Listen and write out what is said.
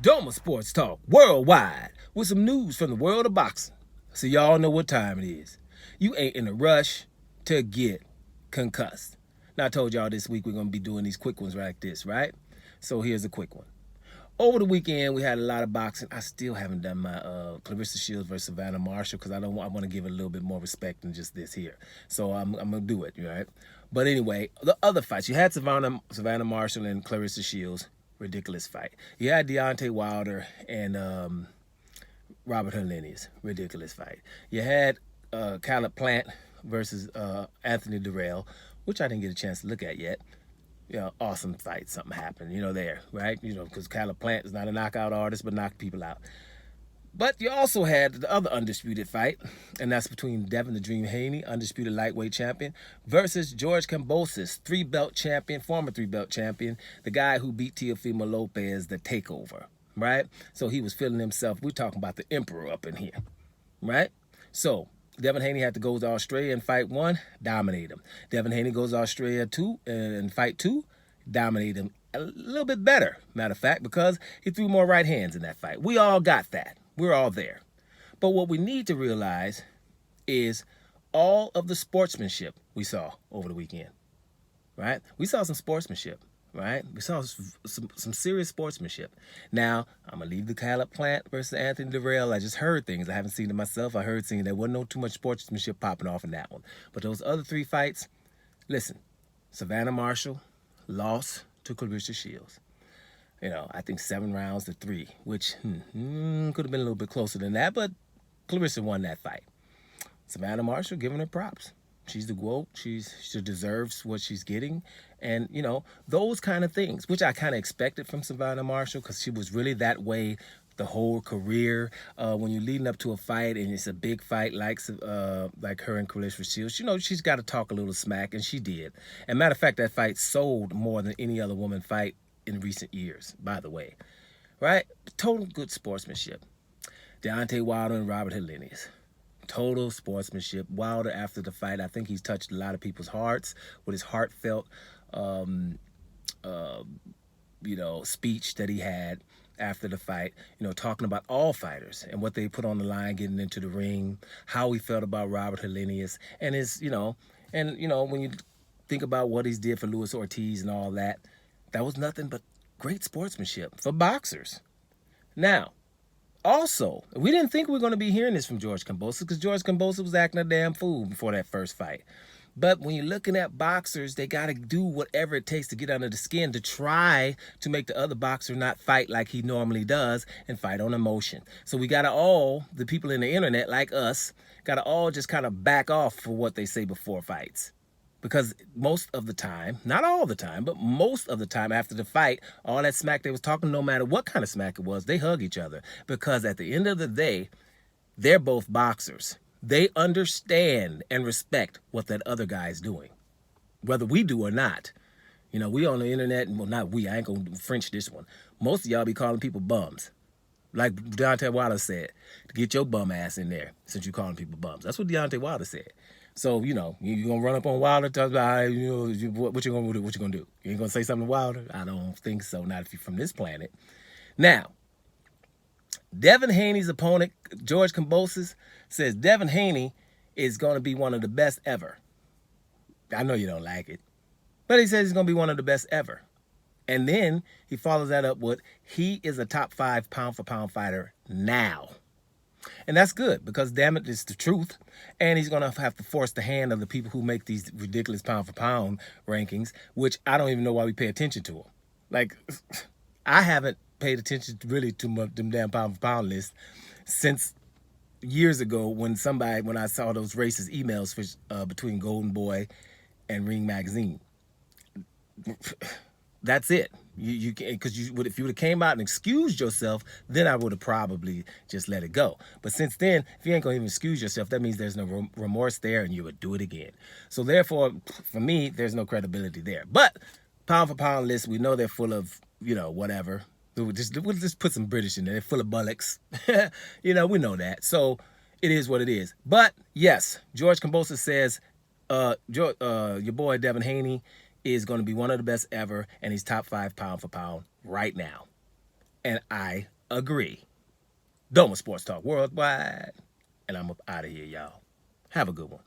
Doma Sports Talk worldwide with some news from the world of boxing. So y'all know what time it is. You ain't in a rush to get concussed. Now I told y'all this week we're going to be doing these quick ones like this, right? So here's a quick one. Over the weekend we had a lot of boxing. I still haven't done my Clarissa Shields versus Savannah Marshall because I want to give it a little bit more respect than just this here. So I'm gonna do it, right? But anyway, the other fights, you had Savannah Marshall and Clarissa Shields. Ridiculous fight. You had Deontay Wilder and Robert Helenius. Ridiculous fight. You had Caleb Plant versus Anthony Durrell, which I didn't get a chance to look at yet. Awesome fight. Something happened, there, right? Because Caleb Plant is not a knockout artist, but knocked people out. But you also had the other undisputed fight, and that's between Devin the Dream Haney, undisputed lightweight champion, versus George Kambosos, former three-belt champion, the guy who beat Teofimo Lopez, the takeover, right? So he was feeling himself. We're talking about the emperor up in here, right? So Devin Haney had to go to Australia in fight one, dominate him. Devin Haney goes to Australia in fight two, dominate him a little bit better, matter of fact, because he threw more right hands in that fight. We all got that. We're all there. But what we need to realize is all of the sportsmanship we saw over the weekend, right? We saw some sportsmanship, right? We saw some serious sportsmanship. Now, I'm going to leave the Caleb Plant versus Anthony Durrell. I just heard things. I haven't seen it myself. I heard things. There wasn't no too much sportsmanship popping off in that one. But those other three fights, listen, Savannah Marshall lost to Clarissa Shields. I think 7 rounds to 3, which could have been a little bit closer than that, but Clarissa won that fight. Savannah Marshall, giving her props. She's the GOAT. She deserves what she's getting. And, those kind of things, which I kind of expected from Savannah Marshall because she was really that way the whole career. When you're leading up to a fight and it's a big fight like her and Clarissa Shields, she's got to talk a little smack, and she did. And matter of fact, that fight sold more than any other woman fight in recent years, by the way, right? Total good sportsmanship. Deontay Wilder and Robert Helenius. Total sportsmanship. Wilder, after the fight, I think he's touched a lot of people's hearts with his heartfelt, speech that he had after the fight, talking about all fighters and what they put on the line getting into the ring, how he felt about Robert Helenius, and when you think about what he's did for Luis Ortiz and all that, that was nothing but great sportsmanship for boxers. Now, also, we didn't think we were going to be hearing this from George Kambosos because George Kambosos was acting a damn fool before that first fight. But when you're looking at boxers, they got to do whatever it takes to get under the skin to try to make the other boxer not fight like he normally does and fight on emotion. So we got to all, the people in the internet like us, got to all just kind of back off for what they say before fights. Because most of the time, not all the time, but most of the time after the fight, all that smack they was talking, no matter what kind of smack it was, they hug each other. Because at the end of the day, they're both boxers. They understand and respect what that other guy is doing, whether we do or not. We on the internet, well, not we, I ain't going to French this one. Most of y'all be calling people bums. Like Deontay Wilder said, to get your bum ass in there since you calling people bums. That's what Deontay Wilder said. So, you're going to run up on Wilder, talk about, what you going to do? What you going to do? You ain't going to say something to Wilder? I don't think so, not if you're from this planet. Now, Devin Haney's opponent, George Kambosos, says Devin Haney is going to be one of the best ever. I know you don't like it, but he says he's going to be one of the best ever. And then he follows that up with, he is a top 5 pound-for-pound fighter now. And that's good because, damn it, it's the truth. And he's going to have to force the hand of the people who make these ridiculous pound-for-pound rankings, which I don't even know why we pay attention to them. Like, I haven't paid attention really to them damn pound-for-pound lists since years ago when I saw those racist emails between Golden Boy and Ring Magazine. That's it. You because if you would have came out and excused yourself, then I would have probably just let it go. But since then, if you ain't gonna even excuse yourself, that means there's no remorse there, and you would do it again. So therefore, for me, there's no credibility there. But pound for pound lists, we know they're full of whatever. We'll just put some British in there. They're full of bullocks. We know that. So it is what it is. But yes, George Kambosos says, your boy Devin Haney is going to be one of the best ever, and he's top 5 pound for pound right now. And I agree. Doma Sports Talk Worldwide. And I'm up out of here, y'all. Have a good one.